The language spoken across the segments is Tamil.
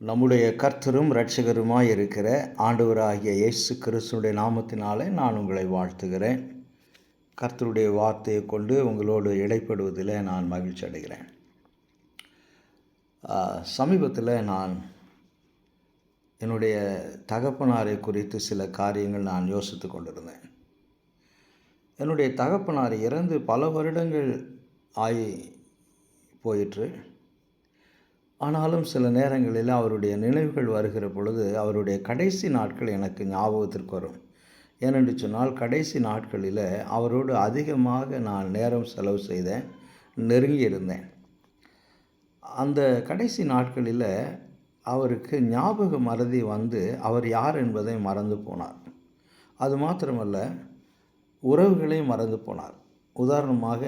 நம்முடைய கர்த்தரும் இரட்சகருமாய் இருக்கிற ஆண்டவராகிய இயேசு கிறிஸ்துடைய நாமத்தினாலே நான் உங்களை வாழ்த்துகிறேன். கர்த்தருடைய வார்த்தையை கொண்டு உங்களோடு இடைப்படுவதில் நான் மகிழ்ச்சி அடைகிறேன். சமீபத்தில் நான் என்னுடைய தகப்பனாரை குறித்து சில காரியங்கள் நான் யோசித்து கொண்டிருந்தேன். என்னுடைய தகப்பனார் இறந்து பல வருடங்கள் ஆகி போயிற்று. ஆனாலும் சில நேரங்களில் அவருடைய நினைவுகள் வருகிற பொழுது அவருடைய கடைசி நாட்கள் எனக்கு ஞாபகத்திற்கு வரும். ஏனென்று சொன்னால், கடைசி நாட்களில் அவரோடு அதிகமாக நான் நேரம் செலவு செய்தேன், நெருங்கியிருந்தேன். அந்த கடைசி நாட்களில் அவருக்கு ஞாபக மறதி வந்து அவர் யார் என்பதை மறந்து போனார். அது மாத்திரமல்ல, உறவுகளையும் மறந்து போனார். உதாரணமாக,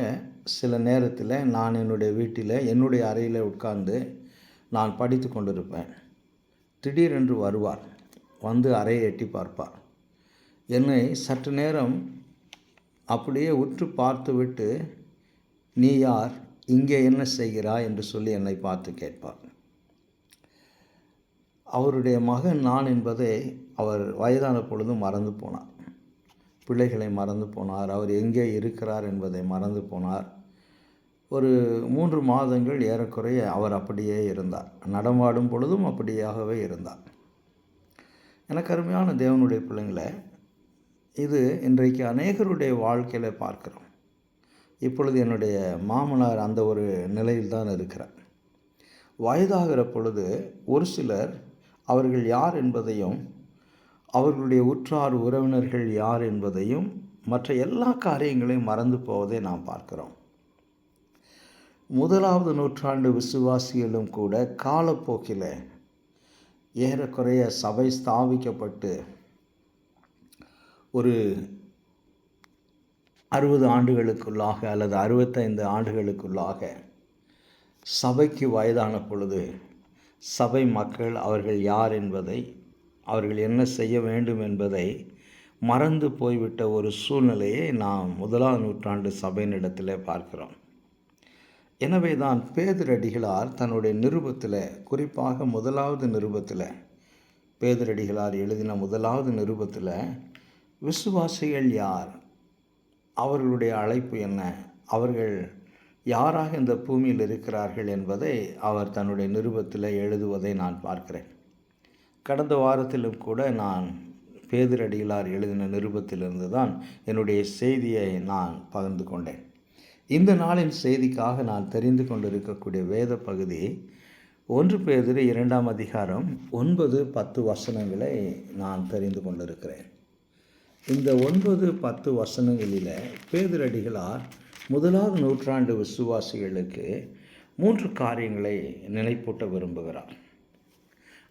சில நேரத்தில் நான் என்னுடைய வீட்டில் என்னுடைய அறையில் உட்கார்ந்து நான் படித்து கொண்டிருப்பேன். திடீரென்று வருவார். வந்து அறையை எட்டி பார்ப்பார். என்னை சற்று நேரம் அப்படியே உற்று பார்த்துவிட்டு, நீ யார், இங்கே என்ன செய்கிறாய் என்று சொல்லி என்னை பார்த்து கேட்பார். அவருடைய மகன் நான் என்பதை அவர் வயதான பொழுது மறந்து போனார். பிள்ளைகளை மறந்து போனார். அவர் எங்கே இருக்கிறார் என்பதை மறந்து போனார். ஒரு 3 மாதங்கள் ஏறக்குறைய அவர் அப்படியே இருந்தார். நடமாடும் பொழுதும் அப்படியாகவே இருந்தார். எனக்கு அருமையான தேவனுடைய பிள்ளைங்களை, இது இன்றைக்கு அநேகருடைய வாழ்க்கையில் பார்க்கிறோம். இப்பொழுது என்னுடைய மாமனார் அந்த ஒரு நிலையில் தான் இருக்கிறார். வயதாகிற பொழுது ஒரு சிலர் அவர்கள் யார் என்பதையும், அவர்களுடைய உற்றார் உறவினர்கள் யார் என்பதையும், மற்ற எல்லா காரியங்களையும் மறந்து போவதை நாம் பார்க்கிறோம். 1வது நூற்றாண்டு விசுவாசிகளும் கூட காலப்போக்கில் ஏறக்குறைய சபை ஸ்தாபிக்கப்பட்டு ஒரு 60 ஆண்டுகளுக்குள்ளாக அல்லது 65 ஆண்டுகளுக்குள்ளாக சபைக்கு வயதான பொழுது சபை மக்கள் அவர்கள் யார் என்பதை, அவர்கள் என்ன செய்ய வேண்டும் என்பதை மறந்து போய்விட்ட ஒரு சூழ்நிலையை நாம் 1வது நூற்றாண்டு சபையினிடத்தில் பார்க்கிறோம். எனவே தான் பேதுரடிகளார் தன்னுடைய நிருபத்தில், குறிப்பாக 1வது நிருபத்தில், பேதுரடிகளார் எழுதின 1வது நிருபத்தில் விசுவாசிகள் யார், அவர்களுடைய அழைப்பு என்ன, அவர்கள் யாராக இந்த பூமியில் இருக்கிறார்கள் என்பதை அவர் தன்னுடைய நிருபத்தில் எழுதுவதை நான் பார்க்கிறேன். கடந்த வாரத்திலும் கூட நான் பேதுரடிகளார் எழுதின நிருபத்திலிருந்து தான் என்னுடைய செய்தியை நான் பகிர்ந்து கொண்டேன். இந்த நாளின் செய்திக்காக நான் தெரிந்து கொண்டிருக்கக்கூடிய வேத பகுதி 1 பேதுரு 2ஆம் அதிகாரம் 9-10 வசனங்களை நான் தெரிந்து கொண்டிருக்கிறேன். இந்த 9-10 வசனங்களில் பேதுரடிகளார் 1வது நூற்றாண்டு விசுவாசிகளுக்கு 3 காரியங்களை நினைப்பூட்ட விரும்புகிறார்.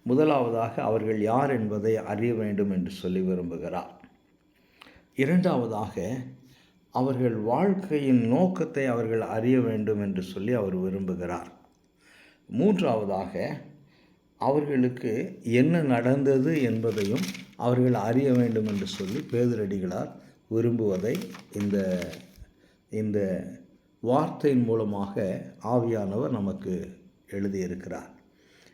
முதலாவதாக, அவர்கள் யார் என்பதை அறிய வேண்டும் என்று சொல்லி விரும்புகிறார். 2வதாக, அவர்கள் வாழ்க்கையின் நோக்கத்தை அவர்கள் அறிய வேண்டும் என்று சொல்லி அவர் விரும்புகிறார். 3வதாக, அவர்களுக்கு என்ன நடந்தது என்பதையும் அவர்கள் அறிய வேண்டும் என்று சொல்லி பேதுரடிகளார் விரும்புவதை இந்த வார்த்தையின் மூலமாக ஆவியானவர் நமக்கு எழுதியிருக்கிறார்.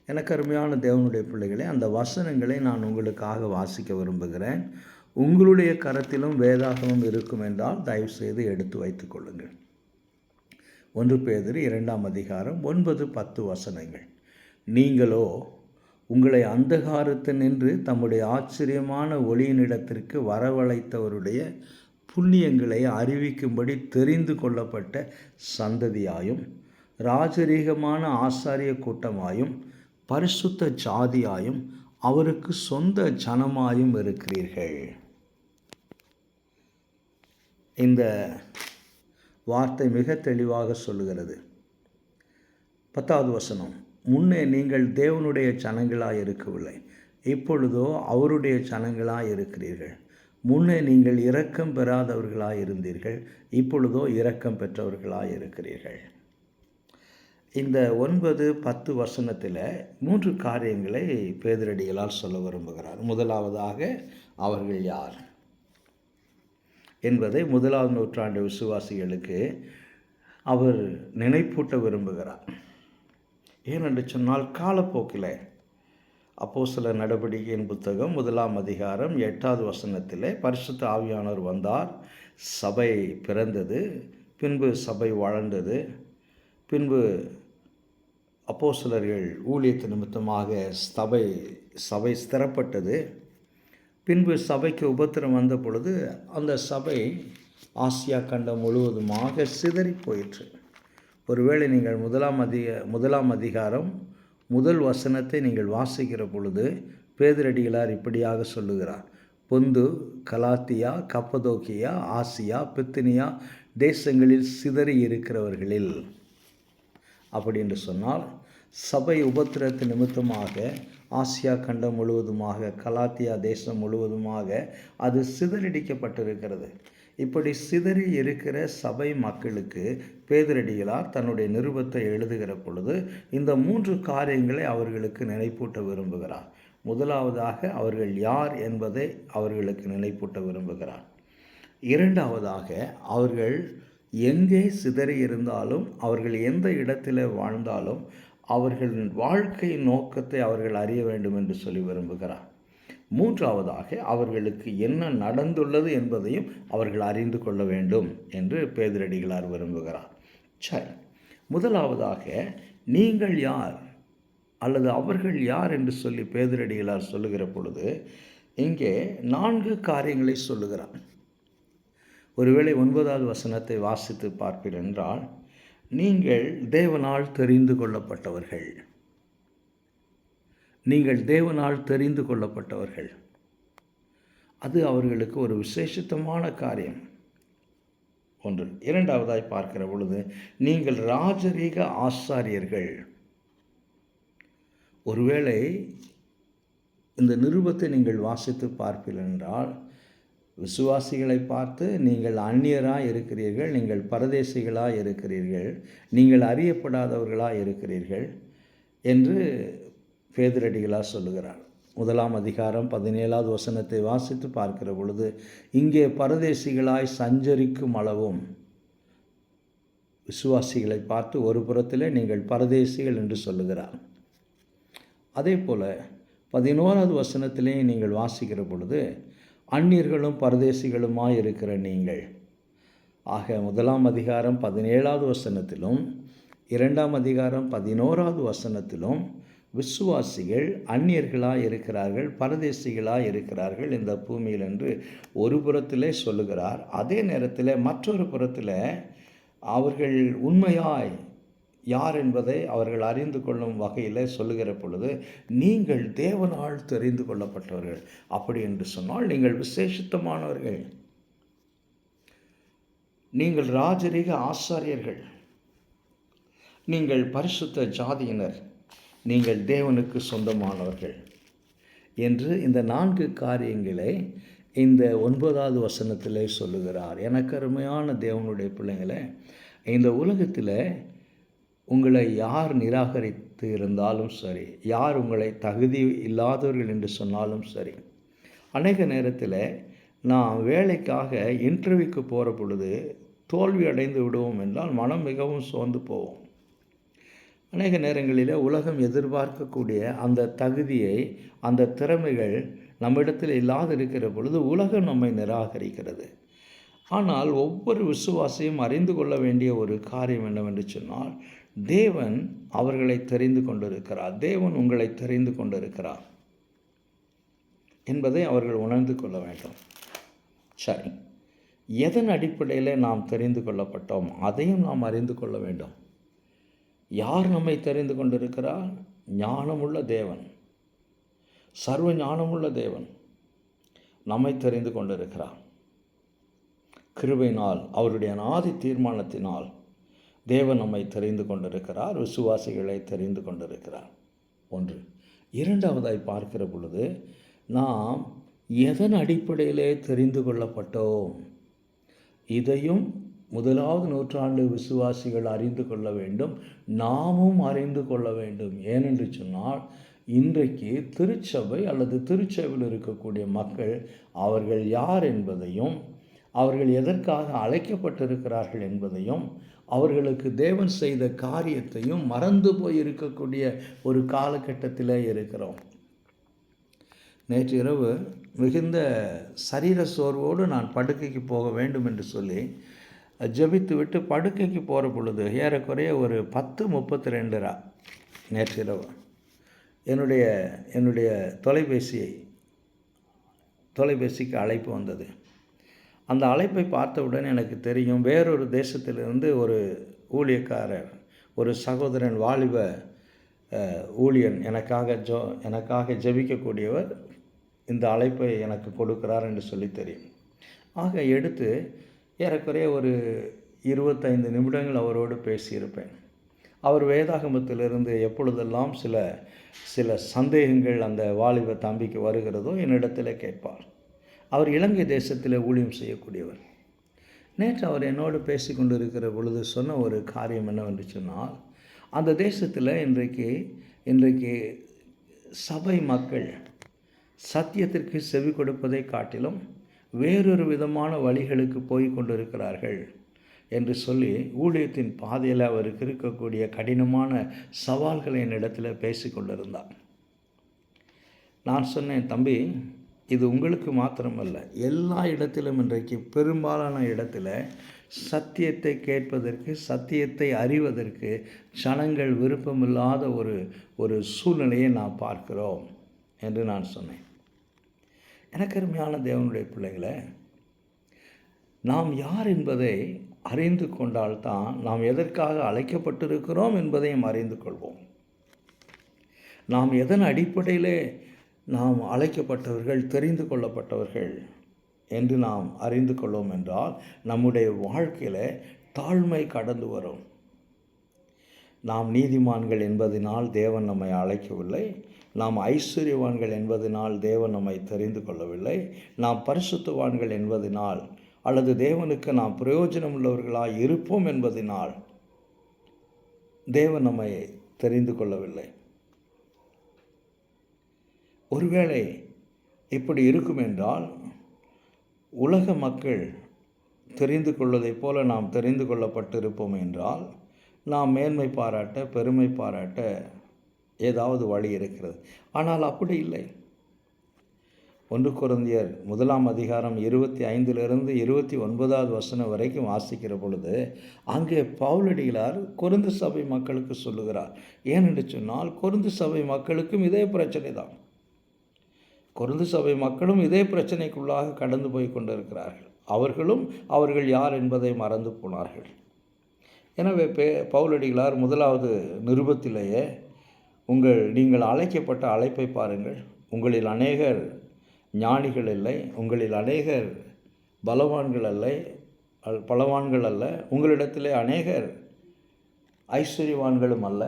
எனக்கு அருமையான தேவனுடைய பிள்ளைகளே, அந்த வசனங்களை நான் உங்களுக்காக வாசிக்க விரும்புகிறேன். உங்களுடைய கரத்திலும் வேதாகமம் இருக்கும் என்றால் தயவுசெய்து எடுத்து வைத்து கொள்ளுங்கள். 1 பேதுரு 2ஆம் அதிகாரம் 9-10 வசனங்கள். நீங்களோ உங்களை அந்தகாரத்தினின்று தம்முடைய ஆச்சரியமான ஒளியினிடத்திற்கு வரவழைத்தவருடைய புண்ணியங்களை அறிவிக்கும்படி தெரிந்து கொள்ளப்பட்ட சந்ததியாயும், ராஜரீகமான ஆசாரிய கூட்டமாயும், பரிசுத்த ஜாதியாயும், அவருக்கு சொந்த ஜனமாயும் இருக்கிறீர்கள். இந்த வார்த்தை மிக தெளிவாக சொல்லுகிறது. 10வது வசனம். முன்னே நீங்கள் தேவனுடைய ஜனங்களாய் இருக்கவில்லை, இப்பொழுதோ அவருடைய ஜனங்களாய் இருக்கிறீர்கள். முன்னே நீங்கள் இரக்கம் பெறாதவர்களாய் இருந்தீர்கள், இப்பொழுதோ இரக்கம் பெற்றவர்களாய் இருக்கிறீர்கள். இந்த 9-10 வசனத்தில் 3 காரியங்களை பேதுரடிகளால் சொல்ல விரும்புகிறார். முதலாவதாக, அவர்கள் யார் என்பதை 1வது நூற்றாண்டு விசுவாசிகளுக்கு அவர் நினைப்பூட்ட விரும்புகிறார். ஏனென்று சொன்னால், காலப்போக்கில் அப்போஸ்தலர் நடவடிக்கையின் புத்தகம் 1ஆம் அதிகாரம் 8வது வசனத்திலே பரிசுத்த ஆவியானவர் வந்தார், சபை பிறந்தது, பின்பு சபை வளர்ந்தது, பின்பு அப்போஸ்தலர்கள் ஊழியத்து நிமித்தமாக சபை ஸ்திரப்பட்டது. பின்பு சபைக்கு உபத்திரம் வந்த பொழுது அந்த சபை ஆசியா கண்டம் முழுவதுமாக சிதறி போயிற்று. ஒருவேளை நீங்கள் முதலாம் அதிகாரம் முதல் வசனத்தை நீங்கள் வாசிக்கிற பொழுது பேதுரடிகளார் இப்படியாக சொல்லுகிறார்: பொந்து, கலாத்தியா, கப்பதோக்கியா, ஆசியா, பித்தினியா தேசங்களில் சிதறி இருக்கிறவர்களில். அப்படி என்று சொன்னால் சபை உபத்திரத்து நிமித்தமாக ஆசியா கண்டம் முழுவதுமாக, கலாத்தியா தேசம் முழுவதுமாக அது சிதறடிக்கப்பட்டிருக்கிறது. இப்படி சிதறி இருக்கிற சபை மக்களுக்கு பேதுரடிகளார் தன்னுடைய நிருபத்தை எழுதுகிற பொழுது இந்த 3 காரியங்களை அவர்களுக்கு நினைப்பூட்ட விரும்புகிறார். முதலாவதாக அவர்கள் யார் என்பதை அவர்களுக்கு நினைப்பூட்ட விரும்புகிறார். இரண்டாவதாக அவர்கள் எங்கே சிதறி இருந்தாலும், அவர்கள் எந்த இடத்தில் வாழ்ந்தாலும் அவர்களின் வாழ்க்கை நோக்கத்தை அவர்கள் அறிய வேண்டும் என்று சொல்லி விரும்புகிறார். மூன்றாவதாக அவர்களுக்கு என்ன நடந்துள்ளது என்பதையும் அவர்கள் அறிந்து கொள்ள வேண்டும் என்று பேதுரடிகளார் விரும்புகிறார். சரி, முதலாவதாக நீங்கள் யார் அல்லது அவர்கள் யார் என்று சொல்லி பேதுரடிகளார் சொல்லுகிற பொழுது இங்கே 4 காரியங்களை சொல்லுகிறார். ஒருவேளை 9வது வசனத்தை வாசித்து பார்ப்பீர் என்றால், நீங்கள் தேவனால் தெரிந்து கொள்ளப்பட்டவர்கள். நீங்கள் தேவனால் தெரிந்து கொள்ளப்பட்டவர்கள். அது அவர்களுக்கு ஒரு விசேஷித்தமான காரியம். ஒன்று. இரண்டாவதாய் பார்க்கிற பொழுது நீங்கள் ராஜரீக ஆசாரியர்கள். ஒருவேளை இந்த நிருபத்தை நீங்கள் வாசித்து பார்ப்பீர்கள் என்றால், விசுவாசிகளை பார்த்து நீங்கள் அந்நியராக இருக்கிறீர்கள், நீங்கள் பரதேசிகளாக இருக்கிறீர்கள், நீங்கள் அறியப்படாதவர்களாக இருக்கிறீர்கள் என்று பேதுரடிகளார் சொல்லுகிறார். 1ஆம் அதிகாரம் 17வது வசனத்தை வாசித்து பார்க்கிற பொழுது இங்கே பரதேசிகளாய் சஞ்சரிக்கும் அளவும் விசுவாசிகளை பார்த்து ஒரு புறத்திலே நீங்கள் பரதேசிகள் என்று சொல்லுகிறார். அதே போல் 11வது வசனத்திலே நீங்கள் வாசிக்கிற பொழுது அந்நியர்களும் பரதேசிகளுமாய் இருக்கிற நீங்கள். ஆக 1ஆம் அதிகாரம் 17வது வசனத்திலும் 2ஆம் அதிகாரம் 11வது வசனத்திலும் விசுவாசிகள் அந்நியர்களாக இருக்கிறார்கள், பரதேசிகளாக இருக்கிறார்கள் இந்த பூமியில் என்று ஒரு புறத்திலே சொல்லுகிறார். அதே நேரத்தில் மற்றொரு புறத்தில் அவர்கள் உண்மையாய் யார் என்பதை அவர்கள் அறிந்து கொள்ளும் வகையில் சொல்லுகிற பொழுது நீங்கள் தேவனால் தெரிந்து கொள்ளப்பட்டவர்கள். அப்படி என்று சொன்னால் நீங்கள் விசேஷித்தமானவர்கள், நீங்கள் ராஜரீக ஆசாரியர்கள், நீங்கள் பரிசுத்த ஜாதியினர், நீங்கள் தேவனுக்கு சொந்தமானவர்கள் என்று இந்த 4 காரியங்களை இந்த 9வது வசனத்திலே சொல்லுகிறார். எனக்கு அருமையான தேவனுடைய பிள்ளைங்களே, இந்த உலகத்தில் உங்களை யார் நிராகரித்து இருந்தாலும் சரி, யார் உங்களை தகுதி இல்லாதவர்கள் என்று சொன்னாலும் சரி, அநேக நேரத்தில் நான் வேலைக்காக இன்டர்வியூக்கு போகிற பொழுது தோல்வி அடைந்து விடுவோம் என்றால் மனம் மிகவும் சோர்ந்து போவோம். அநேக நேரங்களில் உலகம் எதிர்பார்க்கக்கூடிய அந்த தகுதியை, அந்த திறமைகள் நம்மிடத்தில் இல்லாது இருக்கிற பொழுது உலகம் நம்மை நிராகரிக்கிறது. ஆனால் ஒவ்வொரு விசுவாசியும் அறிந்து கொள்ள வேண்டிய ஒரு காரியம் என்னவென்று சொன்னால், தேவன் அவர்களை தெரிந்து கொண்டிருக்கிறார், தேவன் உங்களை தெரிந்து கொண்டிருக்கிறார் என்பதை அவர்கள் உணர்ந்து கொள்ள வேண்டும். சரி, எதன் அடிப்படையில் நாம் தெரிந்து கொள்ளப்பட்டோம் அதையும் நாம் அறிந்து கொள்ள வேண்டும். யார் நம்மை தெரிந்து கொண்டிருக்கிறார்? ஞானமுள்ள தேவன், சர்வ ஞானமுள்ள தேவன் நம்மை தெரிந்து கொண்டிருக்கிறார். கிருபையினால், அவருடைய ஆதி தீர்மானத்தினால் தேவன் நம்மை தெரிந்து கொண்டிருக்கிறார், விசுவாசிகளை தெரிந்து கொண்டிருக்கிறார். ஒன்று. இரண்டாவதாய் பார்க்கிற பொழுது நாம் எதன் அடிப்படையிலே தெரிந்து கொள்ளப்பட்டோம் இதையும் 1வது நூற்றாண்டு விசுவாசிகள் அறிந்து கொள்ள வேண்டும், நாமும் அறிந்து கொள்ள வேண்டும். ஏனென்று சொன்னால் இன்றைக்கு திருச்சபை அல்லது திருச்சபையில் இருக்கக்கூடிய மக்கள் அவர்கள் யார் என்பதையும், அவர்கள் எதற்காக அழைக்கப்பட்டிருக்கிறார்கள் என்பதையும், அவர்களுக்கு தேவன் செய்த காரியத்தையும் மறந்து போய் இருக்கக்கூடிய ஒரு காலகட்டத்தில் இருக்கிறோம். நேற்று இரவு மிகுந்த சரீர சோர்வோடு நான் படுக்கைக்கு போக வேண்டும் என்று சொல்லி ஜெபித்து விட்டு படுக்கைக்கு போகிற பொழுது ஏறக்குறைய ஒரு 10:32 நேற்றிரவு என்னுடைய தொலைபேசிக்கு அழைப்பு வந்தது. அந்த அழைப்பை பார்த்தவுடன் எனக்கு தெரியும், வேறொரு தேசத்திலிருந்து ஒரு ஊழியக்காரர், ஒரு சகோதரன், வாலிப ஊழியன் எனக்காக ஜெபிக்கக்கூடியவர் இந்த அழைப்பை எனக்கு கொடுக்கிறார் என்று சொல்லி தெரியும். ஆக எடுத்து ஏறக்குறைய ஒரு 25 நிமிடங்கள் அவரோடு பேசியிருப்பேன். அவர் வேதாகமத்திலிருந்து எப்பொழுதெல்லாம் சில சந்தேகங்கள் அந்த வாலிப தம்பிக்கு வருகிறதோ என்னிடத்தில் கேட்பார். அவர் இலங்கை தேசத்தில் ஊழியம் செய்யக்கூடியவர். நேற்று அவர் என்னோடு பேசி கொண்டிருக்கிற பொழுது சொன்ன ஒரு காரியம் என்னவென்று சொன்னால், அந்த தேசத்தில் இன்றைக்கு சபை மக்கள் சத்தியத்திற்கு செவி கொடுப்பதை காட்டிலும் வேறொரு விதமான வழிகளுக்கு போய் கொண்டிருக்கிறார்கள் என்று சொல்லி ஊழியத்தின் பாதையில் அவருக்கு இருக்கக்கூடிய கடினமான சவால்களை என்னிடத்தில் பேசி கொண்டிருந்தார். நான் சொன்னேன், தம்பி, இது உங்களுக்கு மாத்திரமல்ல, எல்லா இடத்திலும் இன்றைக்கு பெரும்பாலான இடத்துல சத்தியத்தை கேட்பதற்கு, சத்தியத்தை அறிவதற்கு ஜனங்கள் விருப்பமில்லாத ஒரு சூழ்நிலையை நாம் பார்க்கிறோம் என்று நான் சொன்னேன். எனக்கு அருமையான தேவனுடைய பிள்ளைகளை, நாம் யார் என்பதை அறிந்து கொண்டால்தான் நாம் எதற்காக அழைக்கப்பட்டிருக்கிறோம் என்பதையும் அறிந்து கொள்வோம். நாம் எதன் அடிப்படையிலே நாம் அழைக்கப்பட்டவர்கள், தெரிந்து கொள்ளப்பட்டவர்கள் என்று நாம் அறிந்து கொள்வோம் என்றால் நம்முடைய வாழ்க்கையில் தாழ்மை கடந்து வரும். நாம் நீதிமான்கள் என்பதனால் தேவன் நம்மை அழைக்கவில்லை. நாம் ஐஸ்வர்யவான்கள் என்பதனால் தேவன் நம்மை தெரிந்து கொள்ளவில்லை. நாம் பரிசுத்தவான்கள் என்பதனால் அல்லது தேவனுக்கு நாம் பிரயோஜனம் உள்ளவர்களாக இருப்போம் என்பதனால் தேவன் நம்மை தெரிந்து கொள்ளவில்லை. ஒருவேளை இப்படி இருக்கும் என்றால் உலக மக்கள் தெரிந்து கொள்வதைப் போல நாம் தெரிந்து கொள்ளப்பட்டிருப்போம் என்றால் நாம் மேன்மை பாராட்ட, பெருமை பாராட்ட ஏதாவது வழி இருக்கிறது. ஆனால் அப்படி இல்லை. 1 கொரிந்தியர் 1 25 29 வரைக்கும் வாசிக்கிற பொழுது அங்கே பவுலடிகளார் கொரிந்து சபை மக்களுக்கு சொல்லுகிறார். ஏனென்று சொன்னால் கொரிந்து சபை மக்களுக்கும் இதே பிரச்சனை தான். கொரிந்து சபை மக்களும் இதே பிரச்சனைக்குள்ளாக கடந்து போய் கொண்டிருக்கிறார்கள். அவர்கள் யார் என்பதை மறந்து போனார்கள். எனவே பவுலடிகளார் 1வது நிருபத்திலேயே நீங்கள் அழைக்கப்பட்ட அழைப்பை பாருங்கள். உங்களில் அநேகர் ஞானிகள் இல்லை, உங்களில் அநேகர் பலவான்கள் அல்ல, உங்களிடத்திலே அநேகர் ஐஸ்வர்யவான்களும் அல்ல.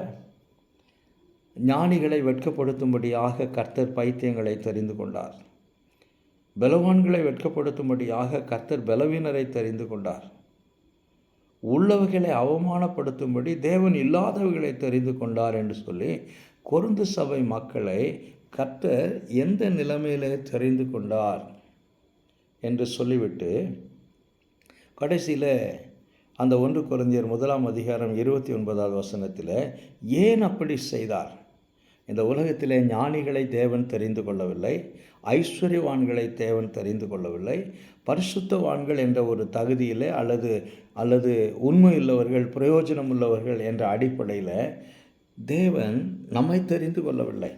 ஞானிகளை வெட்கப்படுத்தும்படியாக கர்த்தர் பைத்தியங்களை தெரிந்து கொண்டார். பலவான்களை வெட்கப்படுத்தும்படியாக கர்த்தர் பலவீனரை தெரிந்து கொண்டார். உள்ளவைகளை அவமானப்படுத்தும்படி தேவன் இல்லாதவைகளை தெரிந்து கொண்டார் என்று சொல்லி கொரிந்து சபை மக்களை கர்த்தர் எந்த நிலைமையிலே தெரிந்து கொண்டார் என்று சொல்லிவிட்டு கடைசியில் அந்த 1 கொரிந்தியர் 1 ஏன் அப்படி செய்தார்? இந்த உலகத்திலே ஞானிகளை தேவன் தெரிந்து கொள்ளவில்லை, ஐஸ்வர்யவான்களை தேவன் தெரிந்து கொள்ளவில்லை, பரிசுத்தவான்கள் என்ற ஒரு தகுதியில் அல்லது உண்மையுள்ளவர்கள், பிரயோஜனம் உள்ளவர்கள் என்ற அடிப்படையில் தேவன் நம்மை தெரிந்து கொள்ளவில்லை.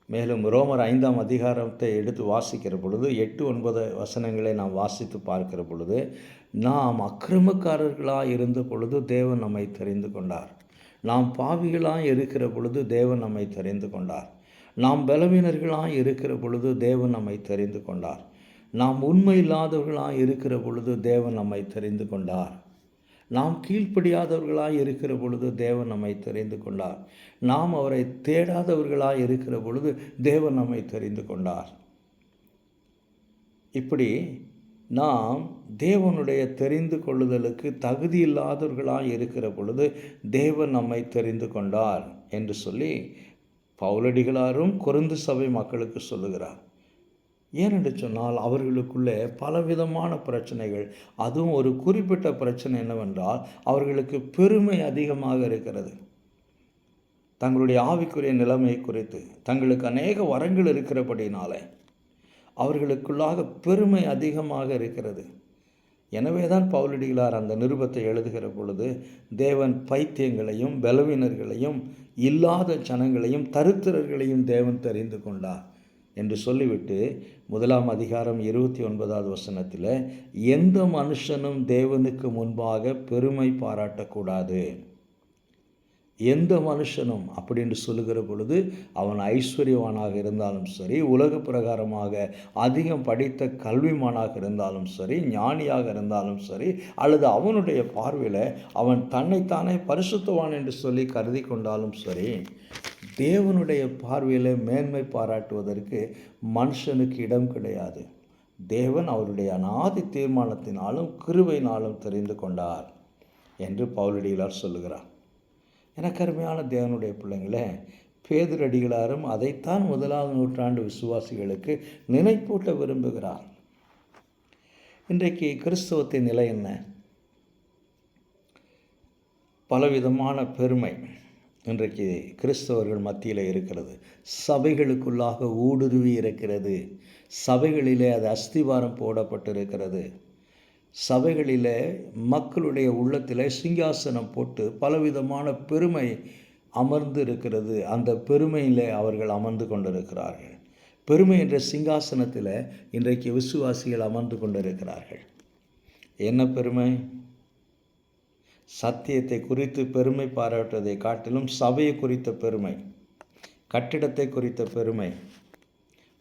மேலும் ரோமர் 5 எடுத்து வாசிக்கிற பொழுது 8-9 நாம் வாசித்து பார்க்கிற பொழுது, நாம் அக்கிரமக்காரர்களாக இருந்த பொழுது தேவன் நம்மை தெரிந்து கொண்டார். நாம் பாவிகளாக இருக்கிற பொழுது தேவன் நம்மை தெரிந்து கொண்டார். நாம் பலவீனர்களாக இருக்கிற பொழுது தேவன் நம்மை தெரிந்து கொண்டார். நாம் உண்மை இல்லாதவர்களாக இருக்கிற பொழுது தேவன் நம்மை தெரிந்து கொண்டார். நாம் கீழ்ப்படியாதவர்களாக இருக்கிற பொழுது தேவன் நம்மை தெரிந்து கொண்டார். நாம் அவரை தேடாதவர்களாக இருக்கிற பொழுது தேவன் நம்மை தெரிந்து கொண்டார். இப்படி நாம் தேவனுடைய தெரிந்து கொள்ளுதலுக்கு தகுதி இல்லாதவர்களாக இருக்கிற பொழுது தேவன் நம்மை தெரிந்து கொண்டார் என்று சொல்லி பவுலடிகளாரும் கொரிந்து சபை மக்களுக்கு சொல்லுகிறார். ஏனென்று சொன்னால் அவர்களுக்குள்ளே பலவிதமான பிரச்சனைகள், அதுவும் ஒரு குறிப்பிட்ட பிரச்சனை என்னவென்றால் அவர்களுக்கு பெருமை அதிகமாக இருக்கிறது. தங்களுடைய ஆவிக்குரிய நிலைமை குறித்து, தங்களுக்கு அநேக வரங்கள் இருக்கிறபடினால அவர்களுக்குள்ளாக பெருமை அதிகமாக இருக்கிறது. எனவே தான் பவுலடிகளார் அந்த நிருபத்தை எழுதுகிற பொழுது, தேவன் பைத்தியங்களையும் பலவீனர்களையும் இல்லாத ஜனங்களையும் தரித்திரர்களையும் தேவன் தெரிந்து கொண்டார் என்று சொல்லிவிட்டு 1 அதிகாரம் 29வது வசனத்தில், எந்த மனுஷனும் தேவனுக்கு முன்பாக பெருமை பாராட்டக்கூடாது. எந்த மனுஷனும் அப்படின்னு சொல்லுகிற பொழுது, அவன் ஐஸ்வர்யவானாக இருந்தாலும் சரி, உலக பிரகாரமாக அதிகம் படித்த கல்விமானாக இருந்தாலும் சரி, ஞானியாக இருந்தாலும் சரி, அல்லது அவனுடைய பார்வையில் அவன் தன்னைத்தானே பரிசுத்தவான் என்று சொல்லி கருதி கொண்டாலும் சரி, தேவனுடைய பார்வையில் மேன்மை பாராட்டுவதற்கு மனுஷனுக்கு இடம் கிடையாது. தேவன் அவருடைய அநாதி தீர்மானத்தினாலும் கிருபையினாலும் தெரிந்து கொண்டார் என்று பவுலடிகளார் சொல்லுகிறார். எனக்கு அருமையான தேவனுடைய பிள்ளைங்களே, பேதுரடிகளாரும் அதைத்தான் 1ஆம் நூற்றாண்டு விசுவாசிகளுக்கு நினைப்பூட்ட விரும்புகிறார். இன்றைக்கு கிறிஸ்தவத்தின் நிலை என்ன? பலவிதமான பெருமை இன்றைக்கு கிறிஸ்தவர்கள் மத்தியில் இருக்கிறது. சபைகளுக்குள்ளாக ஊடுருவி இருக்கிறது. சபைகளிலே அது அஸ்திவாரம் போடப்பட்டிருக்கிறது. சபைகளில் மக்களுடைய உள்ளத்தில் சிங்காசனம் போட்டு பலவிதமான பெருமை அமர்ந்து இருக்கிறது. அந்த பெருமையில் அவர்கள் அமர்ந்து கொண்டிருக்கிறார்கள். பெருமை என்ற சிங்காசனத்தில் இன்றைக்கு விசுவாசிகள் அமர்ந்து கொண்டிருக்கிறார்கள். என்ன பெருமை? சத்தியத்தை குறித்து பெருமை பாராட்டுவதை காட்டிலும் சபையை குறித்த பெருமை, கட்டிடத்தை குறித்த பெருமை,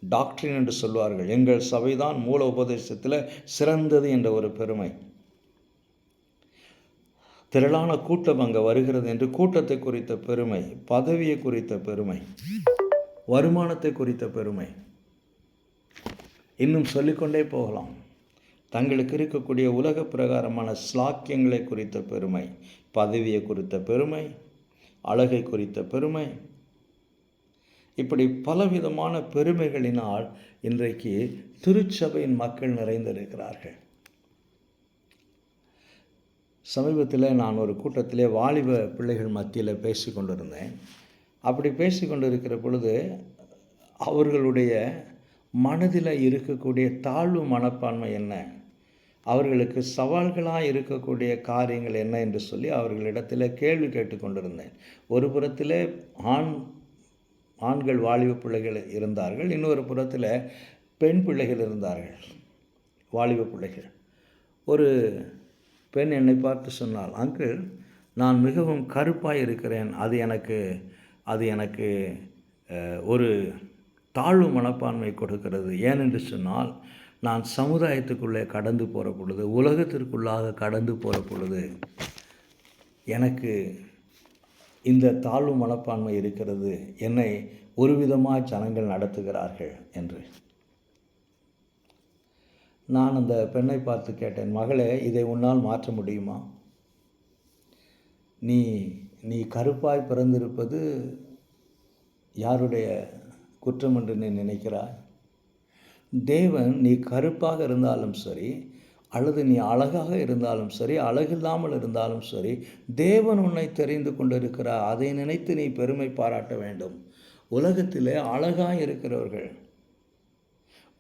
டாக்டரின் என்று சொல்வார்கள். எங்கள் சபைதான் மூல உபதேசத்தில் சிறந்தது என்ற ஒரு பெருமை. திரளான கூட்டம் அங்கே வருகிறது என்று கூட்டத்தை குறித்த பெருமை, பதவியை குறித்த பெருமை, வருமானத்தை குறித்த பெருமை, இன்னும் சொல்லிக்கொண்டே போகலாம். தங்களுக்கு இருக்கக்கூடிய உலக பிரகாரமான ஸ்லாக்கியங்களை குறித்த பெருமை, பதவியை குறித்த பெருமை, அழகை குறித்த பெருமை, இப்படி பலவிதமான பெருமைகளினால் இன்றைக்கு திருச்சபையின் மக்கள் நிறைந்திருக்கிறார்கள். சமீபத்தில் நான் ஒரு கூட்டத்திலே வாலிப பிள்ளைகள் மத்தியில் பேசி கொண்டிருந்தேன். அப்படி பேசி கொண்டிருக்கிற பொழுது அவர்களுடைய மனதில் இருக்கக்கூடிய தாழ்வு மனப்பான்மை என்ன, அவர்களுக்கு சவால்களாக இருக்கக்கூடிய காரியங்கள் என்ன என்று சொல்லி அவர்களிடத்தில் கேள்வி கேட்டுக்கொண்டிருந்தேன். ஒரு புறத்தில் ஆண்கள் வாலிப பிள்ளைகள் இருந்தார்கள், இன்னொரு புறத்தில் பெண் பிள்ளைகள் இருந்தார்கள், வாலிப பிள்ளைகள். ஒரு பெண் என்னை பார்த்து சொன்னாள், அங்கிள், நான் மிகவும் கருப்பாக இருக்கிறேன், அது எனக்கு ஒரு தாழ்வு மனப்பான்மை கொடுக்கிறது. ஏனென்று சொன்னால், நான் சமுதாயத்துக்குள்ளே கடந்து போகிற பொழுது, உலகத்திற்குள்ளாக கடந்து போகிற பொழுது எனக்கு இந்த தாழ்வு மனப்பான்மை இருக்கிறது, என்னை ஒரு விதமாக ஜனங்கள் நடத்துகிறார்கள் என்று. நான் அந்த பெண்ணை பார்த்து கேட்டேன், மகளே, இதை உன்னால் மாற்ற முடியுமா? நீ கருப்பாய் பிறந்திருப்பது யாருடைய குற்றம் என்று நீ நினைக்கிறாய்? தேவன் நீ கருப்பாக இருந்தாலும் சரி, அல்லது நீ அழகாக இருந்தாலும் சரி, அழகில்லாமல் இருந்தாலும் சரி, தேவன் உன்னை தெரிந்து கொண்டிருக்கிறார். அதை நினைத்து நீ பெருமை பாராட்ட வேண்டும். உலகத்திலே அழகாக இருக்கிறவர்கள்,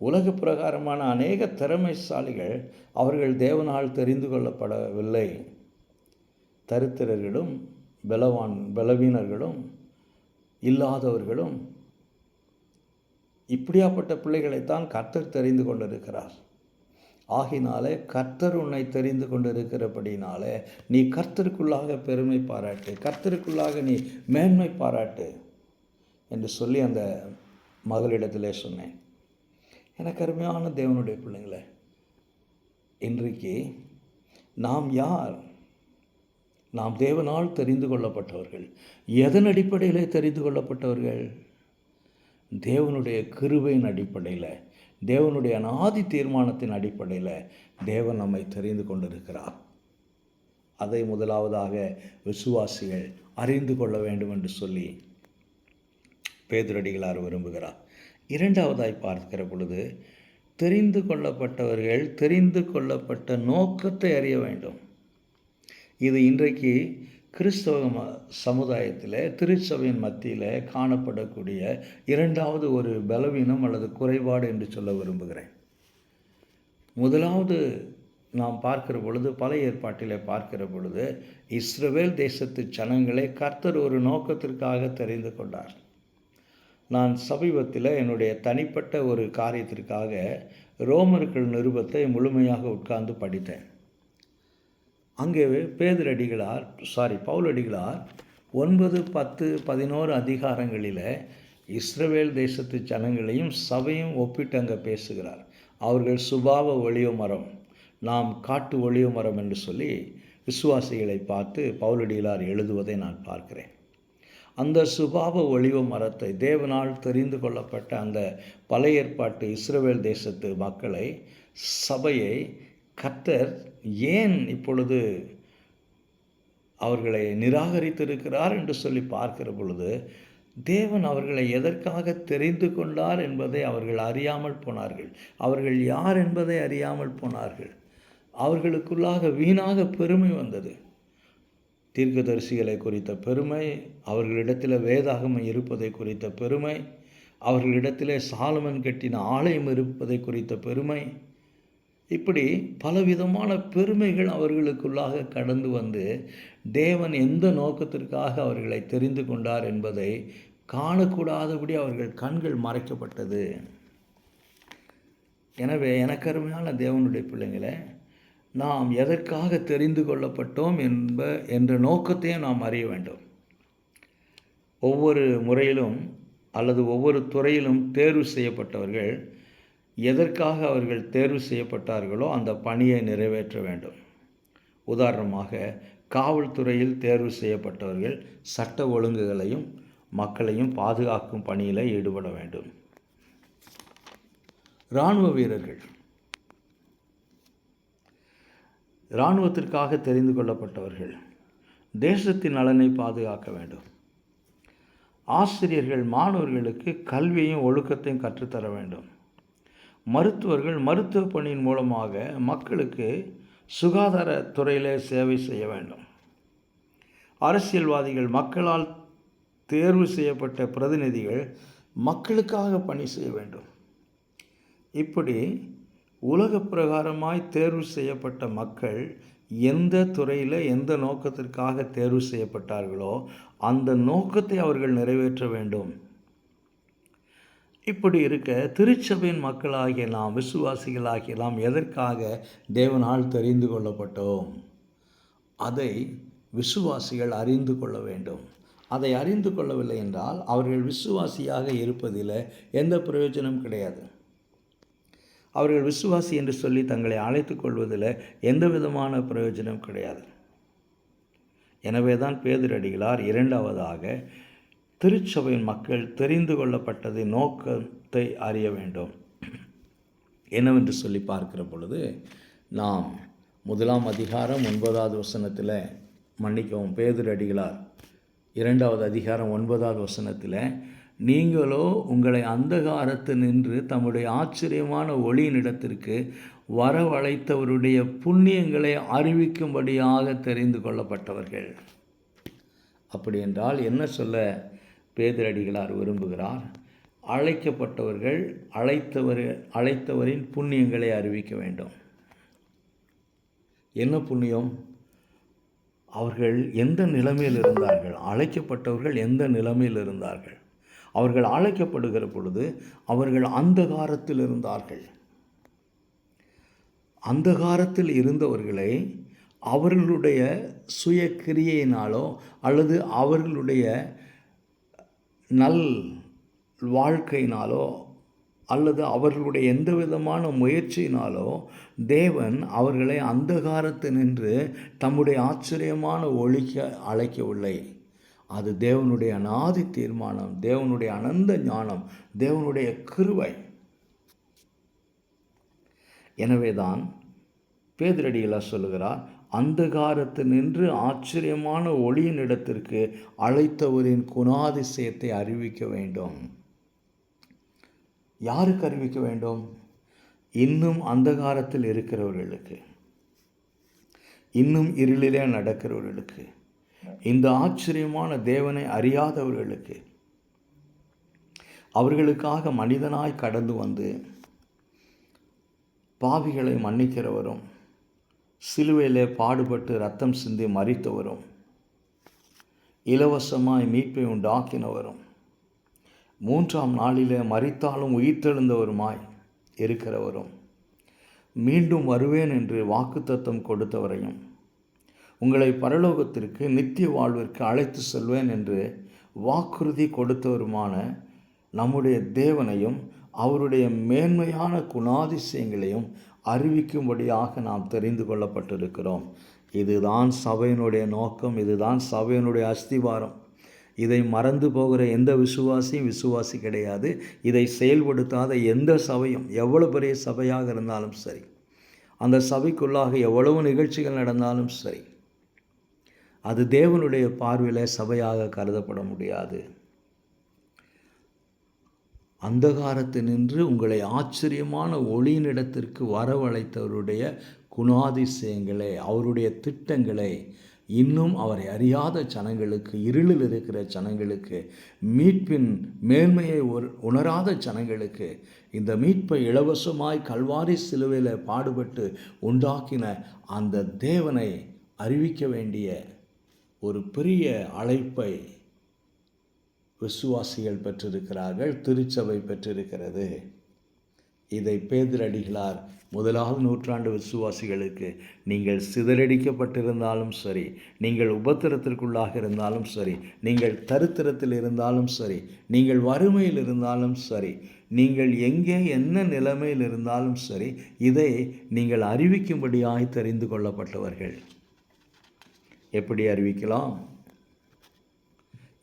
உலக பிரகாரமான அநேக திறமைசாலிகள், அவர்கள் தேவனால் தெரிந்து கொள்ளப்படவில்லை. தரித்திரர்களும் பலவீனர்களும் இல்லாதவர்களும் இப்படியாப்பட்ட பிள்ளைகளைத்தான் கர்த்தர் தெரிந்து கொண்டிருக்கிறார். ஆகினாலே கர்த்தர் உன்னை தெரிந்து கொண்டிருக்கிறபடினாலே நீ கர்த்தருக்குள்ளாக பெருமை பாராட்டு, கர்த்தருக்குள்ளாக நீ மேன்மை பாராட்டு என்று சொல்லி அந்த மகளிடத்திலே சொன்னேன். எனக்கு அருமையான தேவனுடைய பிள்ளைங்களே, இன்றைக்கு நாம் யார்? நாம் தேவனால் தெரிந்து கொள்ளப்பட்டவர்கள். எதன் அடிப்படையிலே தெரிந்து கொள்ளப்பட்டவர்கள்? தேவனுடைய கிருபையின் அடிப்படையில், தேவனுடைய அநாதி தீர்மானத்தின் அடிப்படையில் தேவன் நம்மை தெரிந்து கொண்டிருக்கிறார். அதை முதலாவதாக விசுவாசிகள் அறிந்து கொள்ள வேண்டும் என்று சொல்லி பேதுரடிகளார் விரும்புகிறார். இரண்டாவதாய் பார்க்கிற பொழுது, தெரிந்து கொள்ளப்பட்டவர்கள் தெரிந்து கொள்ளப்பட்ட நோக்கத்தை அறிய வேண்டும். இது இன்றைக்கு கிறிஸ்தவ சமுதாயத்தில் திருச்சபையின் மத்தியில் காணப்படக்கூடிய இரண்டாவது ஒரு பலவீனம் அல்லது குறைபாடு என்று சொல்ல விரும்புகிறேன். முதலாவது நாம் பார்க்கிற பொழுது, பழைய ஏற்பாட்டில் பார்க்கிற பொழுது, இஸ்ரவேல் தேசத்து ஜனங்களை கர்த்தர் ஒரு நோக்கத்திற்காக தெரிந்து கொண்டார். நான் சமீபத்தில் என்னுடைய தனிப்பட்ட ஒரு காரியத்திற்காக ரோமர்கள் நிருபத்தை முழுமையாக உட்கார்ந்து படித்தேன். அங்கே பவுலடிகளார் 9, 10, 11 அதிகாரங்களில் இஸ்ரவேல் தேசத்து ஜனங்களையும் சபையும் ஒப்பிட்டு அங்கே பேசுகிறார். அவர்கள் சுபாவ ஒளிவ மரம், நாம் காட்டு ஒளிவ மரம் என்று சொல்லி விசுவாசிகளை பார்த்து பவுலடிகளார் எழுதுவதை நான் பார்க்கிறேன். அந்த சுபாவ ஒளிவ மரத்தை, தேவனால் தெரிந்து கொள்ளப்பட்ட அந்த பழைய ஏற்பாட்டு இஸ்ரவேல் தேசத்து மக்களை, சபையை கர்த்தர் ஏன் இப்பொழுது அவர்களை நிராகரித்திருக்கிறார் என்று சொல்லி பார்க்கிற பொழுது, தேவன் அவர்களை எதற்காக தெரிந்து கொண்டார் என்பதை அவர்கள் அறியாமல் போனார்கள். அவர்கள் யார் என்பதை அறியாமல் போனார்கள். அவர்களுக்குள்ளாக வீணாக பெருமை வந்தது. தீர்க்கதரிசிகளை குறித்த பெருமை, அவர்களிடத்தில் வேதாகமம் இருப்பதை குறித்த பெருமை, அவர்களிடத்தில் சாலமன் கட்டின ஆலயம் இருப்பதை குறித்த பெருமை, இப்படி பலவிதமான பெருமைகள் அவர்களுக்குள்ளாக கடந்து வந்து தேவன் எந்த நோக்கத்திற்காக அவர்களை தெரிந்து கொண்டார் என்பதை காணக்கூடாதபடி அவர்கள் கண்கள் மறைக்கப்பட்டது. எனவே எனக்கருமையான தேவனுடைய பிள்ளைங்களை, நாம் எதற்காக தெரிந்து கொள்ளப்பட்டோம் என்ற நோக்கத்தையும் நாம் அறிய வேண்டும். ஒவ்வொரு முறையிலும் அல்லது ஒவ்வொரு துறையிலும் தேர்வு செய்யப்பட்டவர்கள் எதற்காக அவர்கள் தேர்வு செய்யப்பட்டார்களோ அந்த பணியை நிறைவேற்ற வேண்டும். உதாரணமாக, காவல்துறையில் தேர்வு செய்யப்பட்டவர்கள் சட்ட ஒழுங்குகளையும் மக்களையும் பாதுகாக்கும் பணியில் ஈடுபட வேண்டும். இராணுவ வீரர்கள் இராணுவத்திற்காக தெரிந்து கொள்ளப்பட்டவர்கள் தேசத்தின் நலனை பாதுகாக்க வேண்டும். ஆசிரியர்கள் மாணவர்களுக்கு கல்வியையும் ஒழுக்கத்தையும் கற்றுத்தர வேண்டும். மருத்துவர்கள் மருத்துவ பணியின் மூலமாக மக்களுக்கு சுகாதாரத்துறையிலே சேவை செய்ய வேண்டும். அரசியல்வாதிகள் மக்களால் தேர்வு செய்யப்பட்ட பிரதிநிதிகள் மக்களுக்காக பணி செய்ய வேண்டும். இப்படி உலக பிரகாரமாய் தேர்வு செய்யப்பட்ட மக்கள் எந்த துறையில் எந்த நோக்கத்திற்காக தேர்வு செய்யப்பட்டார்களோ அந்த நோக்கத்தை அவர்கள் நிறைவேற்ற வேண்டும். இப்படி இருக்க திருச்சபையின் மக்களாகிய நாம், விசுவாசிகளாகிய நாம் எதற்காக தேவனால் தெரிந்து கொள்ளப்பட்டோம்? அதை விசுவாசிகள் அறிந்து கொள்ள வேண்டும். அதை அறிந்து கொள்ளவில்லை என்றால் அவர்கள் விசுவாசியாக இருப்பதில் எந்த பிரயோஜனம் கிடையாது. அவர்கள் விசுவாசி என்று சொல்லி தங்களை அழைத்து கொள்வதில் எந்த விதமான பிரயோஜனம் கிடையாது. எனவே தான் பேதுரடிகளார் இரண்டாவதாக திருச்சபையின் மக்கள் தெரிந்து கொள்ளப்பட்டதை நோக்கத்தை அறிய வேண்டும் என்னவென்று சொல்லி பார்க்கிற பொழுது, நாம் 1 அதிகாரம் 9வது வசனத்தில், பேதுரடிகளார் 2வது அதிகாரம் 9வது வசனத்தில், நீங்களோ உங்களை அந்தகாரத்தில் நின்று தம்முடைய ஆச்சரியமான ஒளியினிடத்திற்கு வரவழைத்தவருடைய புண்ணியங்களை அறிவிக்கும்படியாக தெரிந்து கொள்ளப்பட்டவர்கள். அப்படி என்றால் என்ன சொல்ல பேதுரடிகளார் விரும்புகிறார்? அழைக்கப்பட்டவர்கள் அழைத்தவரின் புண்ணியங்களை அறிவிக்க வேண்டும். என்ன புண்ணியம்? அவர்கள் எந்த நிலைமையில் இருந்தார்கள்? அழைக்கப்பட்டவர்கள் எந்த நிலைமையில் இருந்தார்கள்? அவர்கள் அழைக்கப்படுகிற பொழுது அவர்கள் அந்தகாரத்தில் இருந்தார்கள். அந்தகாரத்தில் இருந்தவர்களை அவர்களுடைய சுய கிரியையினாலோ அல்லது அவர்களுடைய நல் வாழ்க்கையினாலோ அல்லது அவர்களுடைய எந்த விதமான முயற்சியினாலோ தேவன் அவர்களை அந்தகாரத்தில் நின்று தம்முடைய ஆச்சரியமான ஒளிக்க அழைக்கவில்லை. அது தேவனுடைய அநாதி தீர்மானம், தேவனுடைய அனந்த ஞானம், தேவனுடைய கிருபை. எனவேதான் பேதுரடிகளார் சொல்லுகிறார், அந்தகாரத்தில் நின்று ஆச்சரியமான ஒளியின் இடத்திற்கு அழைத்தவரின் குணாதிசயத்தை அறிவிக்க வேண்டும். யாருக்கு அறிவிக்க வேண்டும்? இன்னும் அந்தகாரத்தில் இருக்கிறவர்களுக்கு, இன்னும் இருளிலே நடக்கிறவர்களுக்கு, இந்த ஆச்சரியமான தேவனை அறியாதவர்களுக்கு அவர்களுக்காக மனிதனாய் கடந்து வந்து பாவிகளை மன்னிக்கிறவரும், சிலுவையிலே பாடுபட்டு இரத்தம் சிந்தி மரித்தவரும், இலவசமாய் மீட்பை உண்டாக்கினவரும், 3ஆம் நாளிலே மரித்தாலும் உயிர்த்தெழுந்தவருமாய் இருக்கிறவரும், மீண்டும் வருவேன் என்று வாக்குத்தத்தம் கொடுத்தவரையும், உங்களை பரலோகத்திற்கு நித்திய வாழ்விற்கு அழைத்து செல்வேன் என்று வாக்குறுதி கொடுத்தவருமான நம்முடைய தேவனையும் அவருடைய மேன்மையான குணாதிசயங்களையும் அறிவிக்கும்படியாக நாம் தெரிந்து கொள்ளப்பட்டிருக்கிறோம். இதுதான் சபையினுடைய நோக்கம், இதுதான் சபையினுடைய அஸ்திவாரம். இதை மறந்து போகிற எந்த விசுவாசியும் விசுவாசி கிடையாது. இதை செயல்படுத்தாத எந்த சபையும், எவ்வளவு பெரிய சபையாக இருந்தாலும் சரி, அந்த சபைக்குள்ளாக எவ்வளவு நிகழ்ச்சிகள் நடந்தாலும் சரி, அது தேவனுடைய பார்வையில் சபையாக கருதப்பட முடியாது. அந்தகாரத்தினின்று உங்களை ஆச்சரியமான ஒளியினிடத்திற்கு வரவழைத்தவருடைய குணாதிசயங்களை, அவருடைய திட்டங்களை இன்னும் அவரை அறியாத ஜனங்களுக்கு, இருளில் இருக்கிற ஜனங்களுக்கு, மீட்பின் மேன்மையை உணராத ஜனங்களுக்கு இந்த மீட்பை இலவசமாய் கல்வாரி சிலுவையில் பாடுபட்டு உண்டாக்கின அந்த தேவனை அறிவிக்க வேண்டிய ஒரு பெரிய அழைப்பை விசுவாசிகள் பெற்றிருக்கிறார்கள், திருச்சபை பெற்றிருக்கிறது. இதை பேதுரடிகளார் 1வது நூற்றாண்டு விசுவாசிகளுக்கு, நீங்கள் சிதறடிக்கப்பட்டிருந்தாலும் சரி, நீங்கள் உபத்திரத்திற்குள்ளாக இருந்தாலும் சரி, நீங்கள் தரித்திரத்தில் இருந்தாலும் சரி, நீங்கள் வறுமையில் இருந்தாலும் சரி, நீங்கள் எங்கே என்ன நிலைமையில் இருந்தாலும் சரி, இதை நீங்கள் அறிவிக்கும்படியாய் தெரிந்து கொள்ளப்பட்டவர்கள். எப்படி அறிவிக்கலாம்?